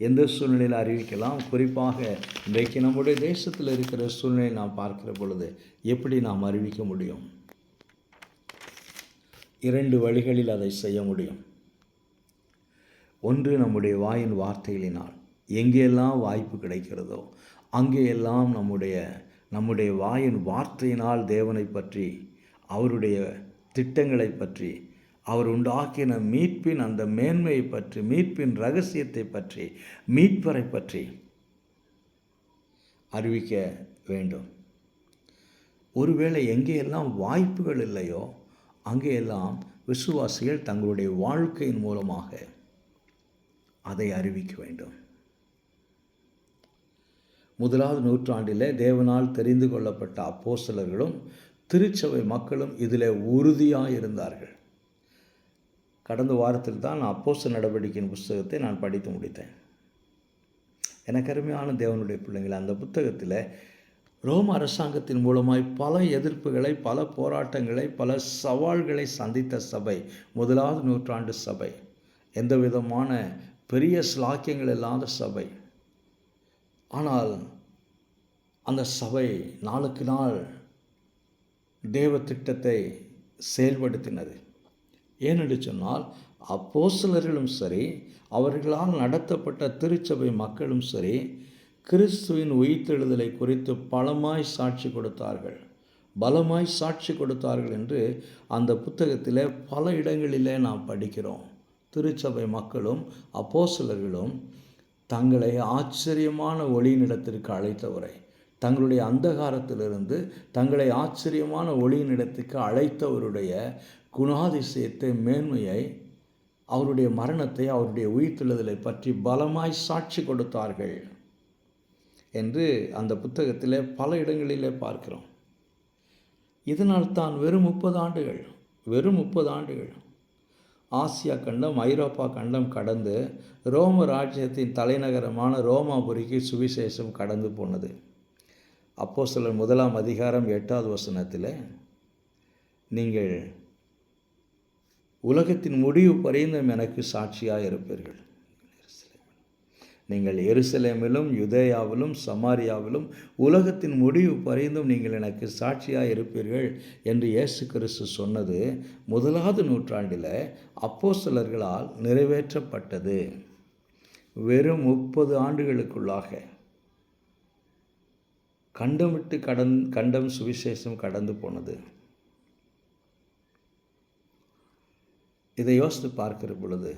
எந்த சூழ்நிலையில் அறிவிக்கலாம்? குறிப்பாக இன்றைக்கு நம்முடைய தேசத்தில் இருக்கிற சூழ்நிலை நாம் பார்க்கிற பொழுது எப்படி நாம் அறிவிக்க முடியும்? 2 வழிகளில் அதை செய்ய முடியும். ஒன்று, நம்முடைய வாயின் வார்த்தைகளினால். எங்கெல்லாம் வாய்ப்பு கிடைக்கிறதோ அங்கேயெல்லாம் நம்முடைய வாயின் வார்த்தையினால் தேவனை பற்றி, அவருடைய திட்டங்களை பற்றி, அவர் உண்டாக்கின மீட்பின் அந்த மேன்மையை பற்றி, மீட்பின் இரகசியத்தை பற்றி, மீட்பரை பற்றி அறிவிக்க வேண்டும். ஒருவேளை எங்கேயெல்லாம் வாய்ப்புகள் இல்லையோ அங்கேயெல்லாம் விசுவாசிகள் தங்களுடைய வாழ்க்கையின் மூலமாக அதை அறிவிக்க வேண்டும். 1வது நூற்றாண்டிலே தேவனால் தெரிந்து கொள்ளப்பட்ட அப்போஸ்தலர்களும் திருச்சபை மக்களும் இதில் உறுதியாக இருந்தார்கள். கடந்த வாரத்தில் தான் நான் அப்போஸ்தலர் நடவடிக்கையின் புத்தகத்தை நான் படித்து முடித்தேன். எனக்கு அருமையான தேவனுடைய பிள்ளைகள், அந்த புத்தகத்தில் ரோம அரசாங்கத்தின் மூலமாய் பல எதிர்ப்புகளை, பல போராட்டங்களை, பல சவால்களை சந்தித்த சபை 1வது நூற்றாண்டு சபை. எந்த விதமான பெரிய ஸ்லாக்கியங்கள் இல்லாத சபை. ஆனால் அந்த சபை நாளுக்கு நாள் தேவ திட்டத்தை செயல்படுத்தினது. ஏனென்று சொன்னால், அப்போஸ்தலர்களும் சரி, அவர்களால் நடத்தப்பட்ட திருச்சபை மக்களும் சரி, கிறிஸ்துவின் உயிர்த்தெழுதலை குறித்து பலமாய் சாட்சி கொடுத்தார்கள், பலமாய் சாட்சி கொடுத்தார்கள் என்று அந்த புத்தகத்தில் பல இடங்களிலே நாம் படிக்கிறோம். திருச்சபை மக்களும் அப்போஸ்தலர்களும் தங்களை ஆச்சரியமான ஒளியினிடத்திற்கு அழைத்தவரை, தங்களுடைய அந்தகாரத்திலிருந்து தங்களை ஆச்சரியமான ஒளியினிடத்துக்கு அழைத்தவருடைய குணாதிசயத்தை, மேன்மையை, அவருடைய மரணத்தை, அவருடைய உயிர்த்தெழுதலை பற்றி பலமாய் சாட்சி கொடுத்தார்கள் என்று அந்த புத்தகத்தில் பல இடங்களிலே பார்க்கிறோம். இதனால் தான் வெறும் 30 ஆண்டுகள் ஆசியா கண்டம், ஐரோப்பா கண்டம் கடந்து ரோம ராஜ்யத்தின் தலைநகரமான ரோமாபுரிக்கு சுவிசேஷம் கடந்து போனது. அப்போஸ்தலர் 1ஆம் அதிகாரம் 8வது வசனத்தில், நீங்கள் உலகத்தின் முடிவு பரியந்தம் எனக்கு சாட்சியாக இருப்பீர்கள். நீங்கள் எருசலேமிலும் யூதேயாவிலும் சமாரியாவிலும் உலகத்தின் முடிவு பரியந்தம் நீங்கள் எனக்கு சாட்சியாக இருப்பீர்கள் என்று இயேசு கிறிஸ்து சொன்னது 1வது நூற்றாண்டில் அப்போஸ்தலர்களால் நிறைவேற்றப்பட்டது. வெறும் 30 ஆண்டுகளுக்குள்ளாக கண்டம் விட்டு கண்டம் சுவிசேஷம் கடந்து போனது. இதை யோசித்து பார்க்கிற பொழுது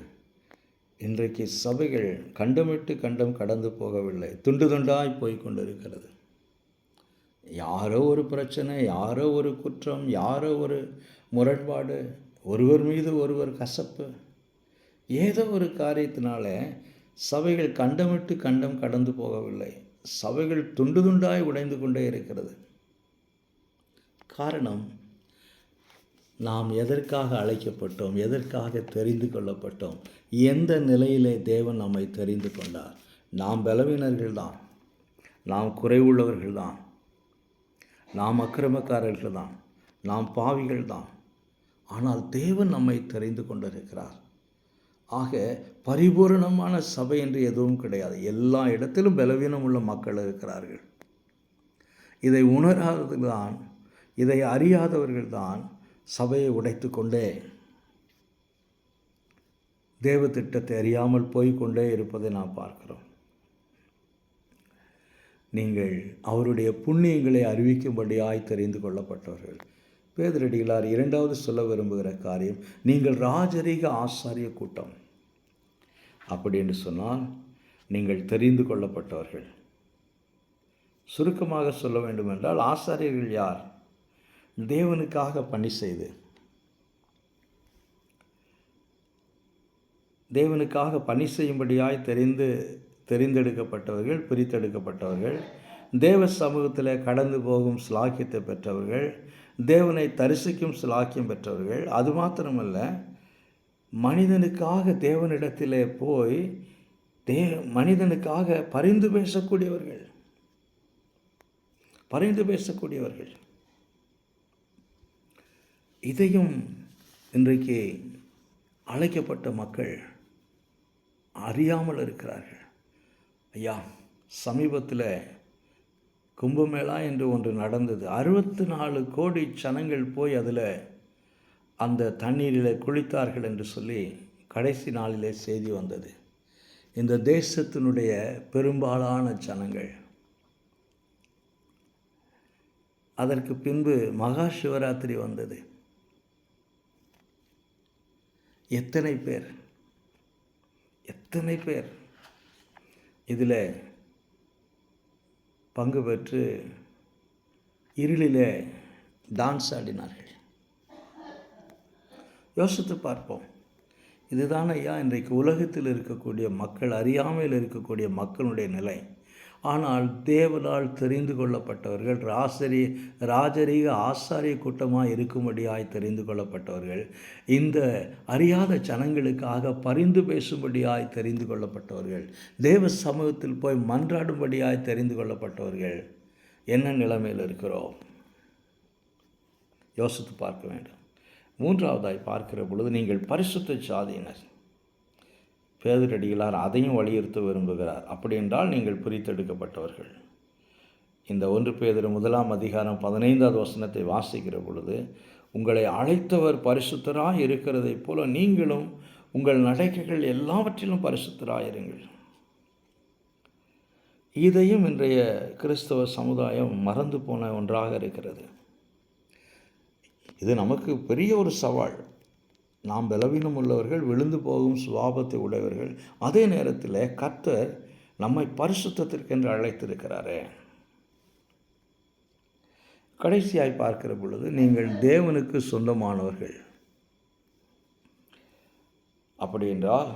இன்றைக்கு சபைகள் கண்டமிட்டு கண்டம் கடந்து போகவில்லை, துண்டு துண்டாய் போய் கொண்டிருக்கிறது. யாரோ ஒரு பிரச்சனை, யாரோ ஒரு குற்றம், யாரோ ஒரு முரண்பாடு, ஒருவர் மீது ஒருவர் கசப்பு, ஏதோ ஒரு காரியத்தினால சபைகள் கண்டமிட்டு கண்டம் கடந்து போகவில்லை, சபைகள் துண்டு துண்டாய் உடைந்து கொண்டே இருக்கிறது. காரணம், நாம் எதற்காக அழைக்கப்பட்டோம், எதற்காக தெரிந்து கொள்ளப்பட்டோம், எந்த நிலையிலே தேவன் நம்மை தெரிந்து கொண்டார். நாம் பலவீனர்கள்தான், நாம் குறைவுள்ளவர்கள்தான், நாம் அக்கிரமக்காரர்கள்தான், நாம் பாவிகள்தான். ஆனால் தேவன் நம்மை தெரிந்து கொண்டிருக்கிறார். ஆக பரிபூரணமான சபை என்று எதுவும் கிடையாது. எல்லா இடத்திலும் பலவீனம் உள்ள மக்கள் இருக்கிறார்கள். இதை உணராததுதான், இதை அறியாதவர்கள்தான் சபையை உடைத்து கொண்டே தேவ திட்டத்தை அறியாமல் போய்கொண்டே இருப்பதை நாம் பார்க்கிறோம். நீங்கள் அவருடைய புண்ணியங்களை அறிவிக்கும்படியாய் தெரிந்து கொள்ளப்பட்டவர்கள். பேதுரடிகளார் இரண்டாவது சொல்ல விரும்புகிற காரியம், நீங்கள் ராஜரீக ஆசாரிய கூட்டம். அப்படி என்று சொன்னால் நீங்கள் தெரிந்து கொள்ளப்பட்டவர்கள். சுருக்கமாக சொல்ல வேண்டுமென்றால், ஆசாரியர்கள் யார்? தேவனுக்காக பணி செய்து, தேவனுக்காக பணி செய்யும்படியாய் தெரிந்தெடுக்கப்பட்டவர்கள், பிரித்தெடுக்கப்பட்டவர்கள், தேவ சமூகத்தில் கடந்து போகும் சிலாக்கியத்தை பெற்றவர்கள், தேவனை தரிசிக்கும் சிலாக்கியம் பெற்றவர்கள். அது மாத்திரமல்ல, மனிதனுக்காக தேவனிடத்திலே போய் மனிதனுக்காக பரிந்து பேசக்கூடியவர்கள். இதையும் இன்றைக்கு அழைக்கப்பட்ட மக்கள் அறியாமல் இருக்கிறார்கள். ஐயா, சமீபத்தில் கும்பமேளா என்று ஒன்று நடந்தது. 64 கோடி ஜனங்கள் போய் அதில் அந்த தண்ணீரில் குளித்தார்கள் என்று சொல்லி கடைசி நாளிலே செய்தி வந்தது. இந்த தேசத்தினுடைய பெரும்பாலான ஜனங்கள். அதற்கு பின்பு மகா சிவராத்திரி வந்தது. எத்தனை பேர் இதில் பங்கு பெற்று இருளிலே டான்ஸ் ஆடினார்கள். யோசித்து பார்ப்போம். இதுதான் ஐயா இன்றைக்கு உலகத்தில் இருக்கக்கூடிய மக்கள், அறியாமையில் இருக்கக்கூடிய மக்களுடைய நிலை. ஆனால் தேவனால் தெரிந்து கொள்ளப்பட்டவர்கள், ராஜரீக ஆசாரிய கூட்டமாக இருக்கும்படியாய் தெரிந்து கொள்ளப்பட்டவர்கள், இந்த அறியாத ஜனங்களுக்காக பரிந்து பேசும்படியாய் தெரிந்து கொள்ளப்பட்டவர்கள், தேவ சமூகத்தில் போய் மன்றாடும்படியாய் தெரிந்து கொள்ளப்பட்டவர்கள். என்ன நிலைமையில் இருக்கிறோம்? யோசித்து பார்க்க வேண்டும். மூன்றாவதாய் பார்க்கிற பொழுது, நீங்கள் பரிசுத்த ஜாதியினர். பேதுரடிகளார் அதையும் வலியுறுத்த விரும்புகிறார். அப்படி என்றால் நீங்கள் பிரித்தெடுக்கப்பட்டவர்கள். இந்த 1 பேதுரு 1 அதிகாரம் 15வது வசனத்தை வாசிக்கிற பொழுது, உங்களை அழைத்தவர் பரிசுத்தராய் இருக்கிறதைப் போல நீங்களும் உங்கள் நடக்கைகள் எல்லாவற்றிலும் பரிசுத்தராயிருங்கள். இதையும் இன்றைய கிறிஸ்தவ சமுதாயம் மறந்து போன ஒன்றாக இருக்கிறது. இது நமக்கு பெரிய ஒரு சவால். நாம் பலவீனம் உள்ளவர்கள், விழுந்து போகும் சுபாவத்தை உடையவர்கள். அதே நேரத்தில் கர்த்தர் நம்மை பரிசுத்தத்திற்கென்று அழைத்திருக்கிறாரே. கடைசியாய் பார்க்கிற பொழுது, நீங்கள் தேவனுக்கு சொந்தமானவர்கள். அப்படி என்றால்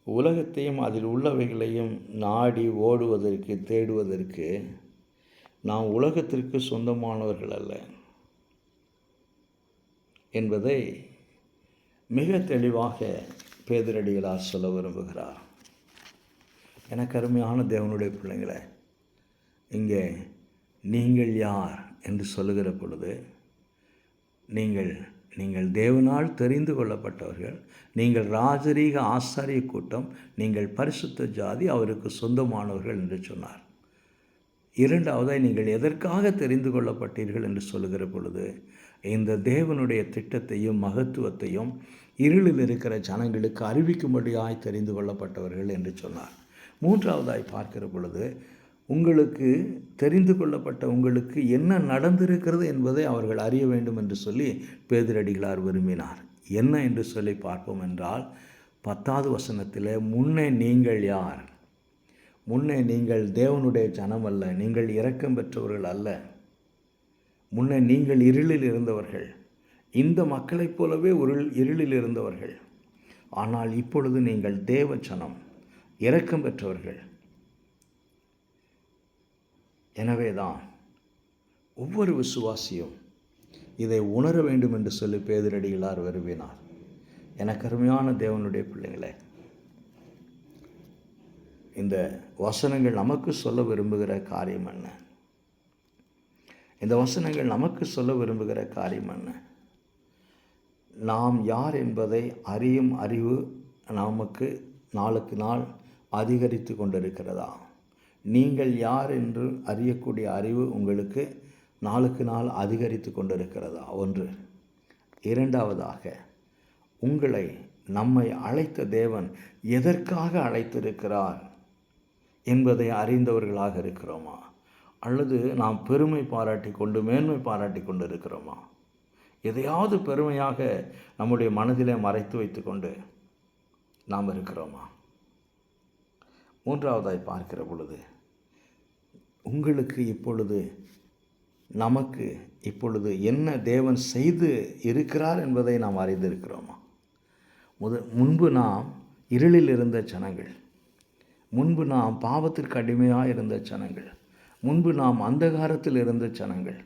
உலகத்தையும் அதில் உள்ளவைகளையும் நாடி ஓடுவதற்கு, தேடுவதற்கு நாம் உலகத்திற்கு சொந்தமானவர்கள் அல்ல என்பதை மிக தெளிவாக பேதுரடிகளார் சொல்ல விரும்புகிறார். எனக்கு அருமையான தேவனுடைய பிள்ளைங்களே, இங்கே நீங்கள் யார் என்று சொல்லுகிற பொழுது, நீங்கள் தேவனால் தெரிந்து கொள்ளப்பட்டவர்கள், நீங்கள் ராஜரீக ஆசாரிய கூட்டம், நீங்கள் பரிசுத்த ஜாதி, அவருக்கு சொந்தமானவர்கள் என்று சொன்னார். இரண்டாவதாய், நீங்கள் எதற்காக தெரிந்து கொள்ளப்பட்டீர்கள் என்று சொல்லுகிற பொழுது, இந்த தேவனுடைய திட்டத்தையும் மகத்துவத்தையும் இருளில் இருக்கிற ஜனங்களுக்கு அறிவிக்கும்படியாய் தெரிந்து கொள்ளப்பட்டவர்கள் என்று சொன்னார். மூன்றாவதாய் பார்க்கிற பொழுது, உங்களுக்கு தெரிந்து கொள்ளப்பட்ட உங்களுக்கு என்ன நடந்திருக்கிறது என்பதை அவர்கள் அறிய வேண்டும் என்று சொல்லி பேதுரடிகளார் விரும்பினார். என்ன என்று சொல்லி பார்ப்போம் என்றால், 10வது வசனத்தில், முன்னே நீங்கள் யார்? முன்னே நீங்கள் தேவனுடைய ஜனம் அல்ல, நீங்கள் இரக்கம் பெற்றவர்கள் அல்ல. முன்னே நீங்கள் இருளில் இருந்தவர்கள், இந்த மக்களைப் போலவே இருளில் இருந்தவர்கள். ஆனால் இப்பொழுது நீங்கள் தேவ ஜனம், இரக்கம் பெற்றவர்கள். எனவேதான் ஒவ்வொரு விசுவாசியும் இதை உணர வேண்டும் என்று சொல்லி பேதுரடிகளார் விரும்பினார். எனக்கு அருமையான தேவனுடைய பிள்ளைகளே, இந்த வசனங்கள் நமக்கு சொல்ல விரும்புகிற காரியம் என்ன? இந்த வசனங்கள் நமக்கு சொல்ல விரும்புகிற காரியம் என்ன? நாம் யார் என்பதை அறியும் அறிவு நமக்கு நாளுக்கு நாள் அதிகரித்து கொண்டிருக்கிறதா? நீங்கள் யார் என்று அறியக்கூடிய அறிவு உங்களுக்கு நாளுக்கு நாள் அதிகரித்து கொண்டிருக்கிறதா? ஒன்று. இரண்டாவதாக, நம்மை அழைத்த தேவன் எதற்காக அழைத்திருக்கிறார் என்பதை அறிந்தவர்களாக இருக்கிறோமா? அல்லது நாம் பெருமை பாராட்டி கொண்டு மேன்மை பாராட்டி கொண்டு இருக்கிறோமா? எதையாவது பெருமையாக நம்முடைய மனதிலே மறைத்து வைத்து கொண்டு நாம் இருக்கிறோமா? மூன்றாவதாய் பார்க்கிற பொழுது, உங்களுக்கு இப்பொழுது நமக்கு இப்பொழுது என்ன தேவன் செய்து இருக்கிறார் என்பதை நாம் அறிந்திருக்கிறோமா? முன்பு நாம் இருளில் இருந்த ஜனங்கள், முன்பு நாம் பாவத்திற்கு அடிமையாக இருந்த ஜனங்கள், முன்பு நாம் அந்தகாரத்தில் இருந்த ஜனங்கள்.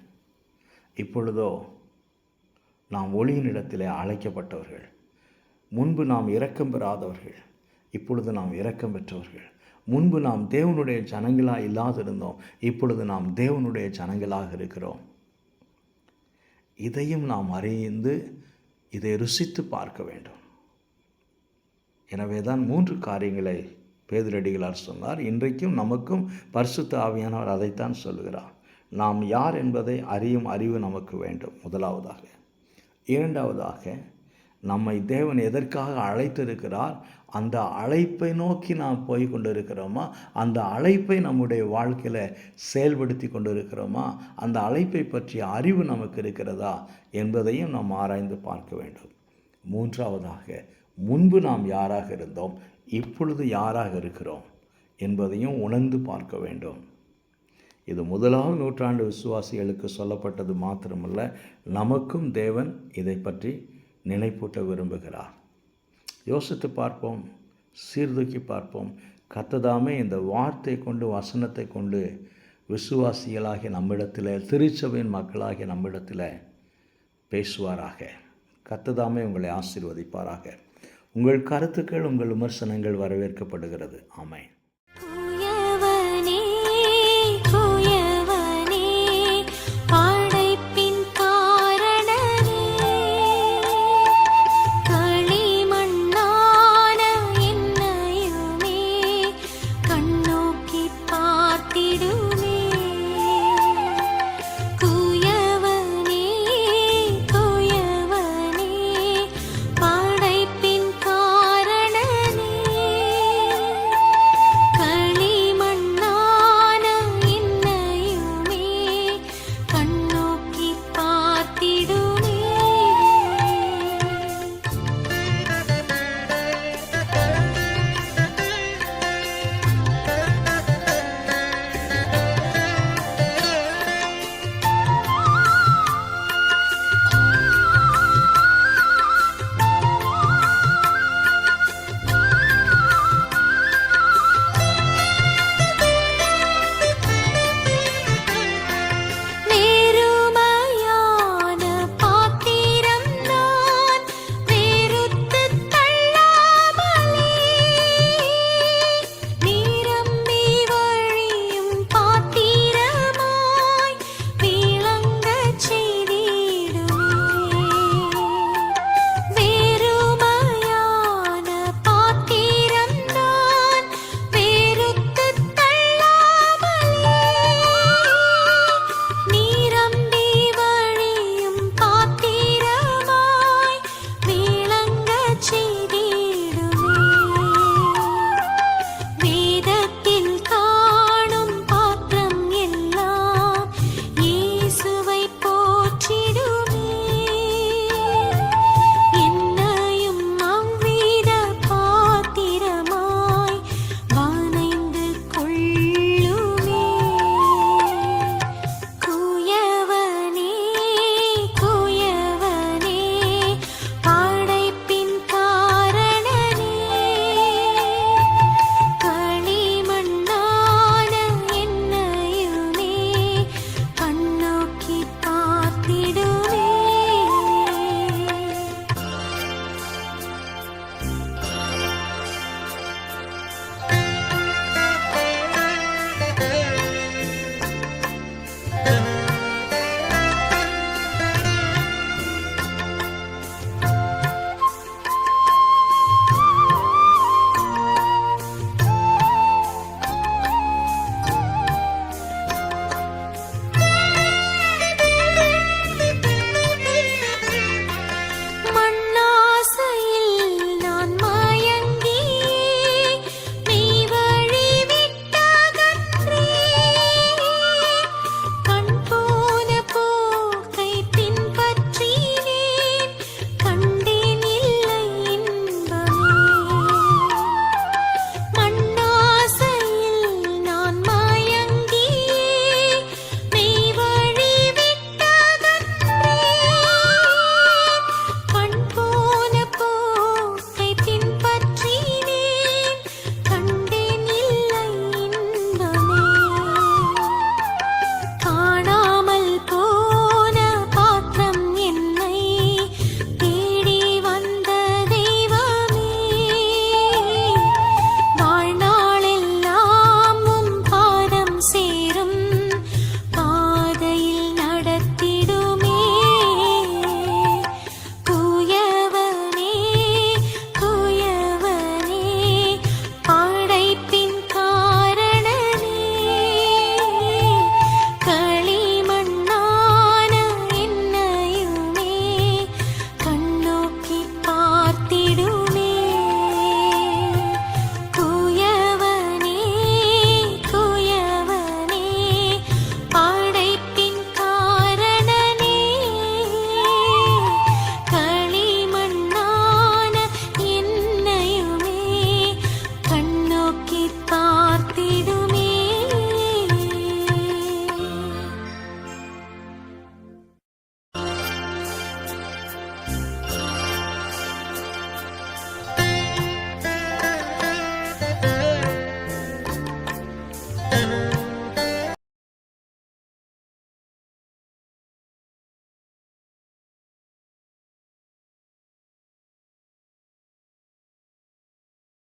இப்பொழுதோ நாம் ஒளியினிடத்திலே அழைக்கப்பட்டவர்கள். முன்பு நாம் இரக்கம் பெறாதவர்கள், இப்பொழுது நாம் இரக்கம் பெற்றவர்கள். முன்பு நாம் தேவனுடைய ஜனங்களாக இல்லாதிருந்தோம், இப்பொழுது நாம் தேவனுடைய ஜனங்களாக இருக்கிறோம். இதையும் நாம் அறிந்து இதை ருசித்து பார்க்க வேண்டும். எனவே தான் 3 காரியங்களை பேதுரடிகளார் சொன்னார். இன்றைக்கும் நமக்கும் பரிசுத்த ஆவியானவர் அதைத்தான் சொல்லுகிறார். நாம் யார் என்பதை அறியும் அறிவு நமக்கு வேண்டும், முதலாவதாக. இரண்டாவதாக, நம்மை தேவன் எதற்காக அழைத்திருக்கிறார், அந்த அழைப்பை நோக்கி நாம் போய் கொண்டிருக்கிறோமா? அந்த அழைப்பை நம்முடைய வாழ்க்கையில் செயல்படுத்தி கொண்டிருக்கிறோமா? அந்த அழைப்பை பற்றிய அறிவு நமக்கு இருக்கிறதா என்பதையும் நாம் ஆராய்ந்து பார்க்க வேண்டும். மூன்றாவதாக, முன்பு நாம் யாராக இருந்தோம், இப்பொழுது யாராக இருக்கிறோம் என்பதையும் உணர்ந்து பார்க்க வேண்டும். இது 1ஆம் நூற்றாண்டு விசுவாசிகளுக்கு சொல்லப்பட்டது மாத்திரமல்ல, நமக்கும் தேவன் இதை பற்றி நினைப்பூட்ட விரும்புகிறார். யோசித்து பார்ப்போம், சீர்தூக்கி பார்ப்போம். கர்த்ததாமே இந்த வார்த்தை கொண்டு, வசனத்தை கொண்டு விசுவாசிகளாகிய நம்மிடத்தில், திருச்சபையின் மக்களாகிய நம்மிடத்தில் பேசுவாராக. கர்த்ததாமே உங்களை ஆசீர்வதிப்பாராக. உங்கள் கருத்துக்கள், உங்கள் விமர்சனங்கள் வரவேற்கப்படுகிறது. ஆமென்.